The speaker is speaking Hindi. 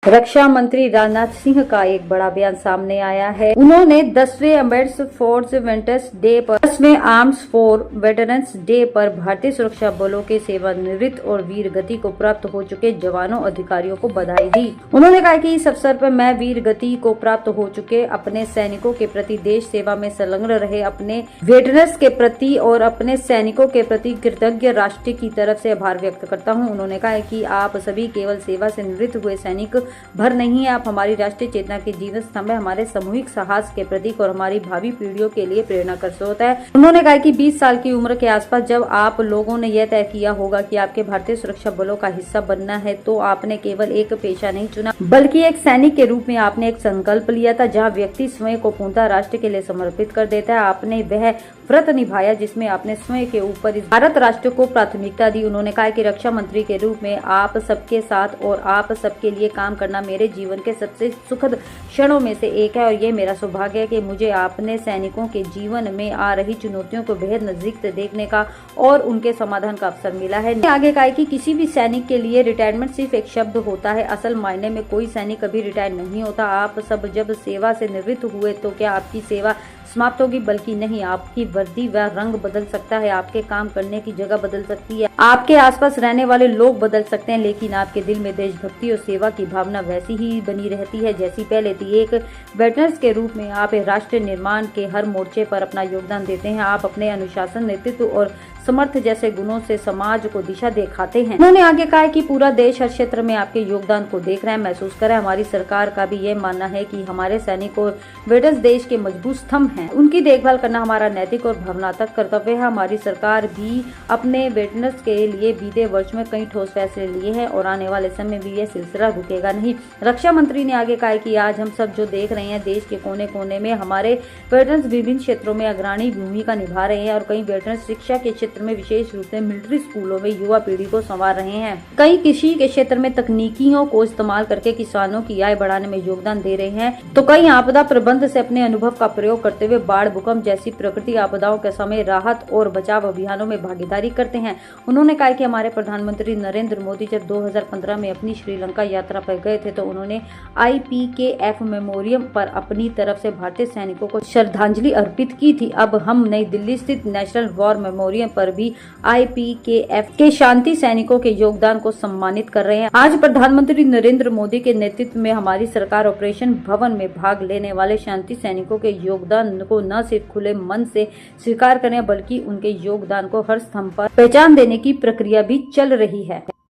रक्षा मंत्री राजनाथ सिंह का एक बड़ा बयान सामने आया है। उन्होंने 10वें आर्म्ड फोर्स वेटरन्स डे पर 10वें आर्म्ड फोर्स वेटरन्स डे पर भारतीय सुरक्षा बलों के सेवानिवृत्त और वीर गति को प्राप्त हो चुके जवानों अधिकारियों को बधाई दी। उन्होंने कहा कि इस अवसर पर मैं वीर गति को प्राप्त हो चुके अपने सैनिकों के प्रति, देश सेवा में संलग्न रहे अपने वेटरन्स के प्रति और अपने सैनिकों के प्रति कृतज्ञ राष्ट्र की तरफ से आभार व्यक्त करता हूं। उन्होंने कहा कि आप सभी केवल सेवा से निवृत्त हुए सैनिक भर नहीं है, आप हमारी राष्ट्रीय चेतना के जीवन स्तंभ है, हमारे सामूहिक साहस के प्रतीक और हमारी भावी पीढ़ियों के लिए प्रेरणा का स्रोत है। उन्होंने कहा कि 20 साल की उम्र के आसपास जब आप लोगों ने यह तय किया होगा कि आपके भारतीय सुरक्षा बलों का हिस्सा बनना है, तो आपने केवल एक पेशा नहीं चुना, बल्कि एक सैनिक के रूप में आपने एक संकल्प लिया था, जहाँ व्यक्ति स्वयं को पूर्णतः राष्ट्र के लिए समर्पित कर देता है। आपने वह व्रत निभाया जिसमें आपने स्वयं के ऊपर इस भारत राष्ट्र को प्राथमिकता दी। उन्होंने कहा कि रक्षा मंत्री के रूप में आप सबके साथ और आप सबके लिए काम करना मेरे जीवन के सबसे सुखद क्षणों में से एक है और ये मेरा सौभाग्य है कि मुझे अपने सैनिकों के जीवन में आ रही चुनौतियों को बेहद नजदीक से देखने का और उनके समाधान का अवसर मिला है। आगे कहा कि किसी भी सैनिक के लिए रिटायरमेंट सिर्फ एक शब्द होता है, असल मायने में कोई सैनिक कभी रिटायर नहीं होता। आप सब जब सेवा से निवृत्त हुए तो क्या आपकी सेवा समाप्त होगी? बल्कि नहीं, आपकी वर्दी व रंग बदल सकता है, आपके काम करने की जगह बदल सकती है, आपके आसपास रहने वाले लोग बदल सकते हैं, लेकिन आपके दिल में देशभक्ति और सेवा की भावना वैसी ही बनी रहती है जैसी पहले थी। एक वेटरन्स के रूप में आप राष्ट्र निर्माण के हर मोर्चे पर अपना योगदान देते हैं। आप अपने अनुशासन, नेतृत्व और समर्थ जैसे गुणों से समाज को दिशा दिखाते हैं। उन्होंने आगे कहा कि पूरा देश हर क्षेत्र में आपके योगदान को देख रहा है, महसूस कर रहा है। हमारी सरकार का भी यह मानना है कि हमारे सैनिक और वेटरन्स देश के मजबूत स्तंभ हैं। उनकी देखभाल करना हमारा नैतिक और भावनात्मक कर्तव्य है। हमारी सरकार भी अपने वेटरन्स के लिए बीते वर्ष में कई ठोस फैसले लिए हैं और आने वाले समय भी यह सिलसिला रुकेगा नहीं। रक्षा मंत्री ने आगे कहा कि आज हम सब जो देख रहे हैं, देश के कोने कोने में हमारे वेटरन्स विभिन्न क्षेत्रों में अग्रणी भूमिका निभा रहे हैं और कई वेटरन्स शिक्षा के क्षेत्र में, विशेष रूप से मिलिट्री स्कूलों में युवा पीढ़ी को संवार रहे हैं। कई कृषि के क्षेत्र में तकनीकियों को इस्तेमाल करके किसानों की आय बढ़ाने में योगदान दे रहे हैं, तो कई आपदा प्रबंध से अपने अनुभव का प्रयोग करते हुए बाढ़, भूकंप जैसी प्रकृति आपदाओं के समय राहत और बचाव अभियानों में भागीदारी करते हैं। उन्होंने कहा कि हमारे प्रधानमंत्री नरेंद्र मोदी जब 2015 में अपनी श्रीलंका यात्रा पर गए थे तो उन्होंने IPKF मेमोरियम पर अपनी तरफ से भारतीय सैनिकों को श्रद्धांजलि अर्पित की थी। अब हम नई दिल्ली स्थित नेशनल वॉर मेमोरियम पर भी IPKF के शांति सैनिकों के योगदान को सम्मानित कर रहे हैं। आज प्रधानमंत्री नरेंद्र मोदी के नेतृत्व में हमारी सरकार ऑपरेशन भवन में भाग लेने वाले शांति सैनिकों के योगदान को न सिर्फ खुले मन से स्वीकार करें, बल्कि उनके योगदान को हर स्तंभ पर पहचान देने की प्रक्रिया भी चल रही है।